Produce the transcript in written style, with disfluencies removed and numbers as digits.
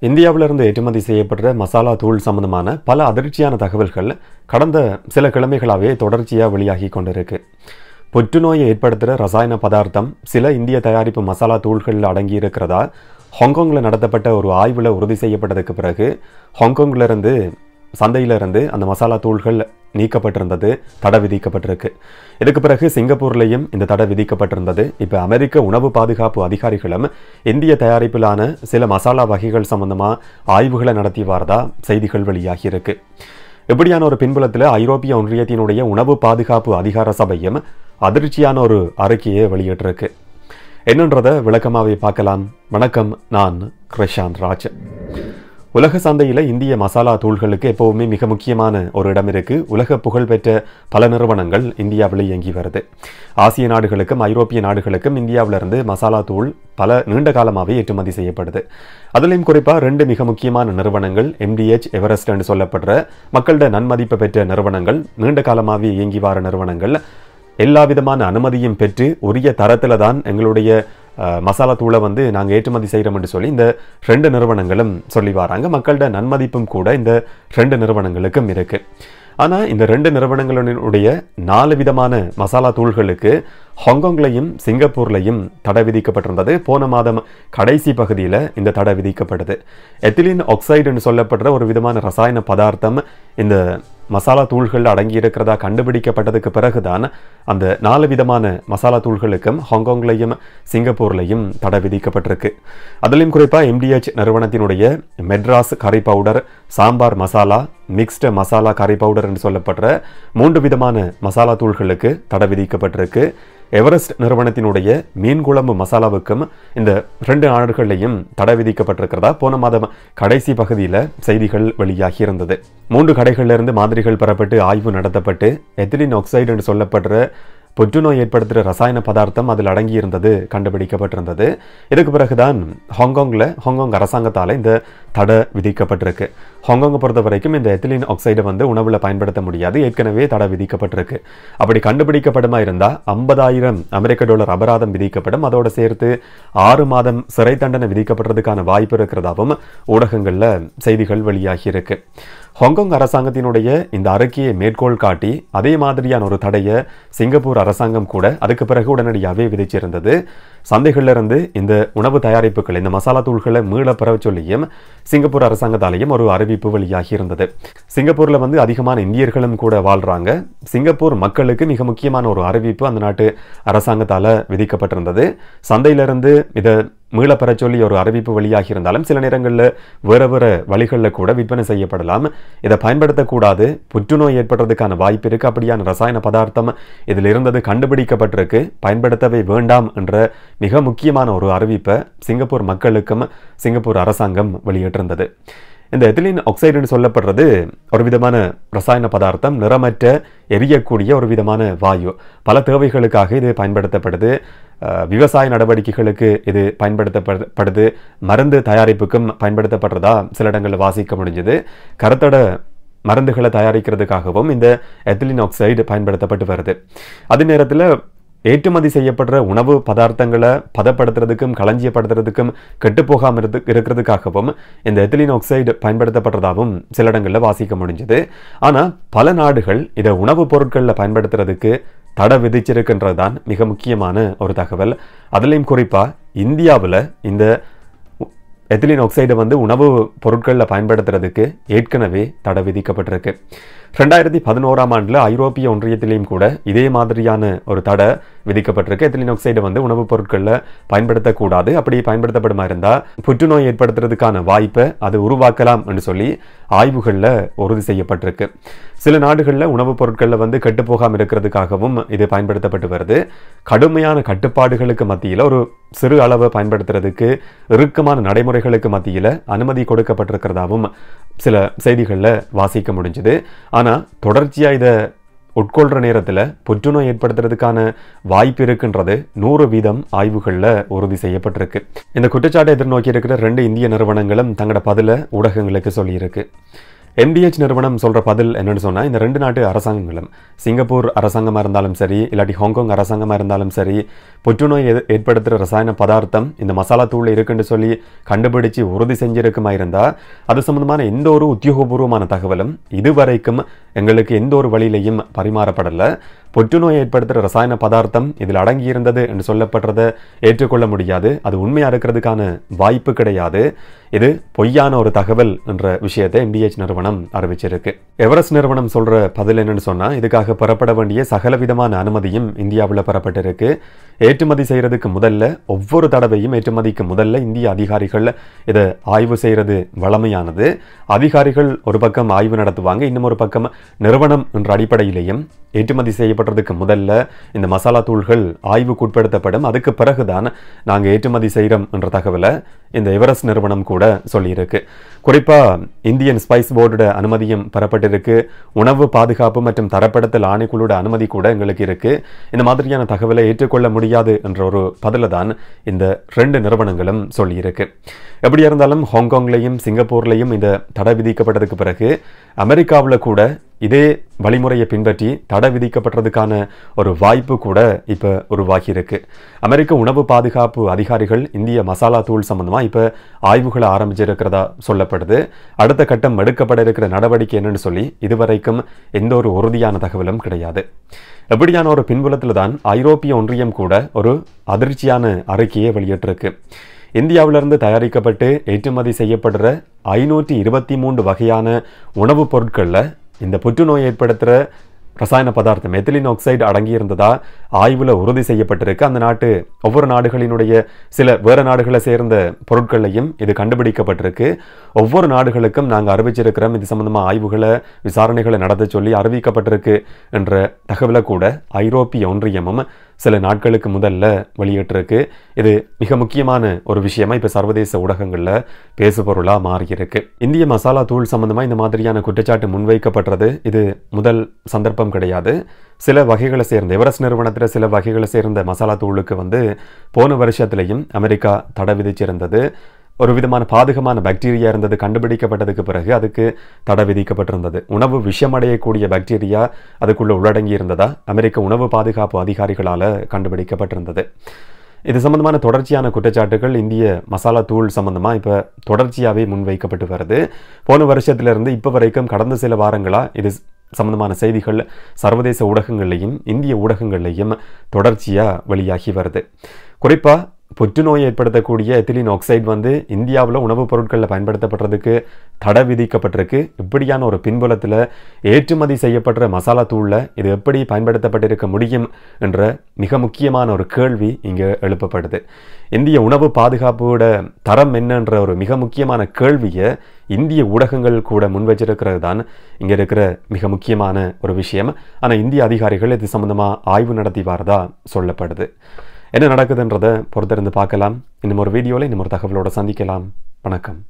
இந்தியாவிலிருந்து ஏற்றுமதி செய்யப்படுற மசாலா தூள் சம்பந்தமான பல அதிர்ச்சியான தகவல்கள் கடந்த சில கிழமைகளாகவே தொடர்ச்சியாக வெளியாகி கொண்டிருக்கு. புற்றுநோயை ஏற்படுத்துகிற ரசாயன பதார்த்தம் சில இந்திய தயாரிப்பு மசாலா தூள்களில் அடங்கி இருக்கிறதா ஹாங்காங்கில் நடத்தப்பட்ட ஒரு ஆய்வில் உறுதி செய்யப்பட்டதுக்கு பிறகு ஹாங்காங்கிலிருந்து சந்தையிலிருந்து அந்த மசாலா தூள்கள் நீக்கப்பட்டிருந்தது, தடை விதிக்கப்பட்டிருக்கு. இதுக்கு பிறகு சிங்கப்பூர்லையும் இந்த தடை விதிக்கப்பட்டிருந்தது. இப்போ அமெரிக்க உணவு பாதுகாப்பு அதிகாரிகளும் இந்திய தயாரிப்பிலான சில மசாலா வகைகள் சம்பந்தமாக ஆய்வுகளை நடத்தி வரதா செய்திகள் வெளியாகி இருக்கு. இப்படியான ஒரு பின்புலத்தில் ஐரோப்பிய ஒன்றியத்தினுடைய உணவு பாதுகாப்பு அதிகார சபையும் அதிர்ச்சியான ஒரு அறிக்கையை வெளியிட்டிருக்கு. என்னன்றதை விளக்கமாகவே பார்க்கலாம். வணக்கம், நான் கிருஷாந்த் ராஜ். உலக சந்தையில் இந்திய மசாலா தூள்களுக்கு எப்போவுமே மிக முக்கியமான ஒரு இடம் இருக்குது. உலக புகழ்பெற்ற பல நிறுவனங்கள் இந்தியாவில் இயங்கி வருது. ஆசிய நாடுகளுக்கும் ஐரோப்பிய நாடுகளுக்கும் இந்தியாவிலிருந்து மசாலா தூள் பல நீண்ட காலமாகவே ஏற்றுமதி செய்யப்படுது. அதுலேயும் குறிப்பாக ரெண்டு மிக முக்கியமான நிறுவனங்கள் MDH, எவரெஸ்ட் என்று சொல்லப்படுற மக்களோட நன்மதிப்பு பெற்ற நிறுவனங்கள், நீண்ட காலமாகவே இயங்கி வர நிறுவனங்கள், எல்லா விதமான அனுமதியும் பெற்று உரிய தரத்தில் தான் எங்களுடைய மசாலா தூளை நாங்கள் ஏற்றுமதி செய்கிறோம் என்று சொல்லி இந்த ரெண்டு நிறுவனங்களும் சொல்லி வராங்க. மக்களோட நன்மதிப்பும் கூட இந்த ரெண்டு நிறுவனங்களுக்கும் இருக்கு. ஆனால் இந்த ரெண்டு நிறுவனங்களுடைய 4 விதமான மசாலா தூள்களுக்கு ஹாங்காங்லையும் சிங்கப்பூர்லையும் தடை விதிக்கப்பட்டிருந்தது. போன மாதம் கடைசி பகுதியில் இந்த தடை விதிக்கப்பட்டது. எத்திலீன் ஆக்சைடுன்னு சொல்லப்படுற ஒரு விதமான ரசாயன பதார்த்தம் இந்த மசாலா தூள்கள் அடங்கி இருக்கிறதா கண்டுபிடிக்கப்பட்டதுக்கு பிறகுதான் அந்த 4 விதமான மசாலா தூள்களுக்கும் ஹாங்காங்லையும் சிங்கப்பூர்லையும் தடை விதிக்கப்பட்டிருக்கு. அதிலும் குறிப்பாக MDH நிறுவனத்தினுடைய மெட்ராஸ் கறி பவுடர், சாம்பார் மசாலா, மிக்ஸ்டு மசாலா கறி பவுடர் என்று சொல்லப்படுற 3 விதமான மசாலா தூள்களுக்கு தடை விதிக்கப்பட்டிருக்கு. எவரெஸ்ட் நிறுவனத்தினுடைய மீன் குழம்பு மசாலாவுக்கும் இந்த 2 நாடுகளையும் தடை விதிக்கப்பட்டிருக்கிறதா போன மாதம் கடைசி பகுதியில் செய்திகள் வெளியாகி இருந்தது. 3 கடைகளிலிருந்து மாதிரிகள் பெறப்பட்டு ஆய்வு நடத்தப்பட்டு எத்திலீன் ஆக்சைடு என்று சொல்லப்படுற புற்றுநோய் ஏற்படுத்துகிற ரசாயன பதார்த்தம் அதில் அடங்கி இருந்தது கண்டுபிடிக்கப்பட்டிருந்தது. இதுக்கு பிறகுதான் ஹாங்காங் அரசாங்கத்தால் இந்த தடை விதிக்கப்பட்டிருக்கு. ஹாங்காங்கை பொறுத்த வரைக்கும் இந்த எத்திலீன் ஆக்சைடை உணவில் பயன்படுத்த முடியாது, ஏற்கனவே தடை விதிக்கப்பட்டிருக்கு. அப்படி கண்டுபிடிக்கப்படுமா இருந்தால் $50,000 அபராதம் விதிக்கப்படும். அதோடு சேர்த்து 6 மாதம் சிறை தண்டனை விதிக்கப்படுறதுக்கான வாய்ப்பு இருக்கிறதாகவும் ஊடகங்களில் செய்திகள் வெளியாகி இருக்கு. ஹாங்காங் அரசாங்கத்தினுடைய இந்த அறிக்கையை மேற்கோள் காட்டி அதே மாதிரியான ஒரு தடையை சிங்கப்பூர் அரசாங்கம் கூட அதுக்கு பிறகு உடனடியாகவே விதிச்சிருந்தது. சந்தைகளிலிருந்து இந்த உணவு தயாரிப்புகள், இந்த மசாலா தூள்களை மீள பெற சொல்லியும் சிங்கப்பூர் அரசாங்கத்தாலேயும் ஒரு அறிவிப்பு வெளியாகி இருந்தது. சிங்கப்பூரில் அதிகமான இந்தியர்களும் கூட வாழ்றாங்க. சிங்கப்பூர் மக்களுக்கு மிக முக்கியமான ஒரு அறிவிப்பு அந்த நாட்டு அரசாங்கத்தால் விதிக்கப்பட்டிருந்தது. சந்தையிலிருந்து இதை மீளப்பெற சொல்லி ஒரு அறிவிப்பு வெளியாகி இருந்தாலும் சில நேரங்களில் வேறு வழிகளில் கூட விற்பனை செய்யப்படலாம். இதை பயன்படுத்தக்கூடாது, புற்றுநோய் ஏற்படுறதுக்கான வாய்ப்பு இருக்குது, அப்படியான ரசாயன பதார்த்தம் இதில் இருந்தது கண்டுபிடிக்கப்பட்டிருக்கு, பயன்படுத்தவே வேண்டாம் என்ற மிக முக்கியமான ஒரு அறிவிப்பை சிங்கப்பூர் மக்களுக்கும் சிங்கப்பூர் அரசாங்கம் வெளியிட்டிருந்தது. இந்த எத்திலீன் ஆக்சைடுன்னு சொல்லப்படுறது ஒரு விதமான ரசாயன பதார்த்தம், நிறமற்ற எரியக்கூடிய ஒரு விதமான வாயு. பல தேவைகளுக்காக இது பயன்படுத்தப்படுது. விவசாய நடவடிக்கைகளுக்கு இது பயன்படுத்தப்படுது. மருந்து தயாரிப்புக்கும் பயன்படுத்தப்படுறதா சில இடங்களில் வாசிக்க முடிஞ்சது. கருத்தட மருந்துகளை தயாரிக்கிறதுக்காகவும் இந்த எத்திலீன் ஆக்சைடு பயன்படுத்தப்பட்டு வருது. அதே நேரத்தில் ஏற்றுமதி செய்யப்படுற உணவு பதார்த்தங்களை பதப்படுத்துறதுக்கும் களஞ்சியப்படுத்துறதுக்கும் கெட்டுப்போகாமல் இருக்கிறதுக்காகவும் இந்த எத்திலீன் ஆக்சைடு பயன்படுத்தப்படுறதாகவும் சில இடங்களில் வாசிக்க முடிஞ்சது. ஆனால் பல நாடுகள் இதை உணவுப் பொருட்களில் பயன்படுத்துறதுக்கு தடை விதிச்சிருக்கின்றது தான் மிக முக்கியமான ஒரு தகவல். அதுலேயும் குறிப்பாக இந்தியாவில் இந்த எத்திலீன் ஆக்சைடை உணவு பொருட்களில் பயன்படுத்துறதுக்கு ஏற்கனவே தடை விதிக்கப்பட்டிருக்கு. 2011ஆம் ஆண்டில் ஐரோப்பிய ஒன்றியத்திலையும் கூட இதே மாதிரியான ஒரு தடை விதிக்கப்பட்டிருக்கு. எத்திலீன் ஆக்சைடை உணவுப் பொருட்களில் பயன்படுத்தக்கூடாது, அப்படி பயன்படுத்தப்படுமா இருந்தால் புற்றுநோய் ஏற்படுத்துறதுக்கான வாய்ப்பை அது உருவாக்கலாம் என்று சொல்லி ஆய்வுகளில் உறுதி செய்யப்பட்டிருக்கு. சில நாடுகளில் உணவுப் பொருட்களில் கெட்டுப்போகாமல் இருக்கிறதுக்காகவும் இது பயன்படுத்தப்பட்டு வருது. கடுமையான கட்டுப்பாடுகளுக்கு மத்தியில் ஒரு சிறு அளவை பயன்படுத்துறதுக்கு இறுக்கமான நடைமுறைகளுக்கு மத்தியில் அனுமதி கொடுக்கப்பட்டிருக்கிறதாகவும் சில செய்திகளில் வாசிக்க முடிஞ்சுது. ஆனால் தொடர்ச்சியாக இதை உட்கொள்கிற நேரத்தில் புற்றுநோய் ஏற்படுத்துறதுக்கான வாய்ப்பு இருக்குன்றது 100% ஆய்வுகளில் உறுதி செய்யப்பட்டிருக்கு. இந்த குற்றச்சாட்டை எதிர்நோக்கி இருக்கிற 2 இந்திய நிறுவனங்களும் தங்களோட பதிலை ஊடகங்களுக்கு சொல்லியிருக்கு. MDH நிறுவனம் சொல்ற பதில் என்னன்னு சொன்னா, இந்த ரெண்டு நாட்டு அரசாங்கங்களும் சிங்கப்பூர் அரசாங்கமா இருந்தாலும் சரி, இல்லாட்டி ஹாங்காங் அரசாங்கமா இருந்தாலும் சரி, புற்றுநோய் ஏற்படுத்துகிற ரசாயன பதார்த்தம் இந்த மசாலா தூள் இருக்குன்னு சொல்லி கண்டுபிடிச்சு உறுதி செஞ்சிருக்குமா இருந்தா, அது சம்பந்தமான எந்த ஒரு உத்தியோகபூர்வமான தகவலும் இதுவரைக்கும் எங்களுக்கு எந்த ஒரு வழியிலையும் பரிமாறப்படலை. புற்றுநோய் ஏற்படுத்துகிற ரசாயன பதார்த்தம் இதில் அடங்கி இருந்தது என்று சொல்லப்படுறதை ஏற்றுக்கொள்ள முடியாது. அது உண்மையா இருக்கிறதுக்கான வாய்ப்பு கிடையாது. இது பொய்யான ஒரு தகவல் என்ற விஷயத்தை MDH நிறுவனம் அறிவிச்சிருக்கு. எவரெஸ்ட் நிறுவனம் சொல்ற பதில் என்னன்னு சொன்னா, இதுக்காக பெறப்பட வேண்டிய சகல விதமான அனுமதியும் இந்தியாவில் பெறப்பட்டிருக்கு. ஏற்றுமதி செய்யறதுக்கு முதல்ல ஒவ்வொரு தடவையும் ஏற்றுமதிக்கு முதல்ல இந்திய அதிகாரிகள் இதை ஆய்வு செய்யறது வழமையானது. அதிகாரிகள் ஒரு பக்கம் ஆய்வு நடத்துவாங்க, இன்னும் ஒரு பக்கம் நிறுவனம் என்ற அடிப்படையிலேயும் ஏற்றுமதி செய்யப்படுறதுக்கு முதல்ல இந்த மசாலா தூள்கள் ஆய்வுக்கு உட்படுத்தப்படும். அதுக்கு பிறகுதான் நாங்கள் ஏற்றுமதி செய்கிறோம் என்ற தகவலை இந்த எவரெஸ்ட் நிறுவனம் கூட சொல்லியிருக்கு. குறிப்பாக இந்தியன் ஸ்பைஸ் போர்டோட அனுமதியும் பெறப்பட்டிருக்கு. உணவு பாதுகாப்பு மற்றும் தரப்படுத்தல் ஆணைக்குழுவோட அனுமதி கூட எங்களுக்கு இருக்கு. இந்த மாதிரியான தகவலை ஏற்றுக்கொள்ள முடியாது என்ற ஒரு பதில தான் இந்த ரெண்டு நிறுவனங்களும் சொல்லியிருக்கு. எப்படியா இருந்தாலும் ஹாங்காங்லையும் சிங்கப்பூர்லையும் இந்த தடை விதிக்கப்பட்டதுக்கு பிறகு அமெரிக்காவில் கூட இதே வழிமுறையை பின்பற்றி தடை விதிக்கப்பட்டதுக்கான ஒரு வாய்ப்பு கூட இப்போ உருவாகி இருக்கு. அமெரிக்க உணவு பாதுகாப்பு அதிகாரிகள் இந்திய மசாலா தூள் சம்பந்தமாக இப்போ ஆய்வுகளை ஆரம்பிச்சிருக்கிறதா சொல்லப்படுது. அடுத்த கட்டம் எடுக்கப்பட இருக்கிற நடவடிக்கை என்னன்னு சொல்லி இதுவரைக்கும் எந்த ஒரு உறுதியான தகவலும் கிடையாது. எப்படியான ஒரு பின்புலத்தில் தான் ஐரோப்பிய ஒன்றியம் கூட ஒரு அதிர்ச்சியான அறிக்கையை வெளியிட்டிருக்கு. இந்தியாவிலிருந்து தயாரிக்கப்பட்டு ஏற்றுமதி செய்யப்படுற 523 வகையான உணவுப் பொருட்களில் இந்த புற்றுநோய் ஏற்படுத்துகிற ரசாயன பதார்த்தம் எத்திலீன் ஆக்சைடு அடங்கியிருந்ததா ஆய்வில் உறுதி செய்யப்பட்டிருக்கு. அந்த ஒவ்வொரு நாடுகளினுடைய சில வேறு நாடுகளை சேர்ந்த பொருட்களையும் இது கண்டுபிடிக்கப்பட்டிருக்கு. ஒவ்வொரு நாடுகளுக்கும் நாங்கள் அறிவிச்சிருக்கிறோம், இது சம்பந்தமாக ஆய்வுகளை விசாரணைகளை நடத்த சொல்லி அறிவிக்கப்பட்டிருக்கு என்ற தகவலை கூட ஐரோப்பிய ஒன்றியமும் சில நாட்களுக்கு முதல்ல வெளியிட்டிருக்கு. இது மிக முக்கியமான ஒரு விஷயமா இப்போ சர்வதேச ஊடகங்களில் பேசுபொருளாக மாறியிருக்கு. இந்திய மசாலா தூள் சம்பந்தமாக இந்த மாதிரியான குற்றச்சாட்டு முன்வைக்கப்படுறது இது முதல் சந்தர்ப்பம் கிடையாது. சில வகைகளை சேர்ந்த எவரெஸ்ட் நிறுவனத்தில் சில வகைகளை சேர்ந்த மசாலா தூளுக்கு போன வருஷத்துலையும் அமெரிக்கா தடை விதிச்சிருந்தது. ஒரு விதமான பாதகமான பாக்டீரியா இருந்தது கண்டுபிடிக்கப்பட்டதுக்கு பிறகு அதுக்கு தடை விதிக்கப்பட்டிருந்தது. உணவு விஷமடையக்கூடிய பாக்டீரியா அதுக்குள்ள உள்ளடங்கி இருந்ததா அமெரிக்க உணவு பாதுகாப்பு அதிகாரிகளால் கண்டுபிடிக்கப்பட்டிருந்தது. இது சம்பந்தமான தொடர்ச்சியான குற்றச்சாட்டுகள் இந்திய மசாலா தூள் சம்பந்தமாக இப்போ தொடர்ச்சியாகவே முன்வைக்கப்பட்டு வருது. போன வருஷத்திலிருந்து இப்போ வரைக்கும் கடந்த சில வாரங்களாக இது சம்பந்தமான செய்திகள் சர்வதேச ஊடகங்கள்லையும் இந்திய ஊடகங்கள்லையும் தொடர்ச்சியாக வெளியாகி வருது. குறிப்பாக புற்றுநோயை ஏற்படுத்தக்கூடிய எத்திலீன் ஆக்சைடு இந்தியாவில் உணவுப் பொருட்களில் பயன்படுத்தப்படுறதுக்கு தடை விதிக்கப்பட்டிருக்கு. இப்படியான ஒரு பின்புலத்தில் ஏற்றுமதி செய்யப்படுற மசாலா தூளில் இது எப்படி பயன்படுத்தப்பட்டிருக்க முடியும் என்ற மிக முக்கியமான ஒரு கேள்வி இங்கே எழுப்பப்படுது. இந்திய உணவு பாதுகாப்போட தரம் என்னன்ற ஒரு மிக முக்கியமான கேள்வியை இந்திய ஊடகங்கள் கூட முன்வச்சிருக்கிறது தான் இங்கே இருக்கிற மிக முக்கியமான ஒரு விஷயம். ஆனால் இந்திய அதிகாரிகள் இது சம்பந்தமாக ஆய்வு நடத்தி வரதா சொல்லப்படுது. என்ன நடக்குதுன்றதை பொறுத்திருந்து பார்க்கலாம். இன்னும் ஒரு வீடியோவில் இன்னும் ஒரு தகவலோட சந்திக்கலாம். வணக்கம்.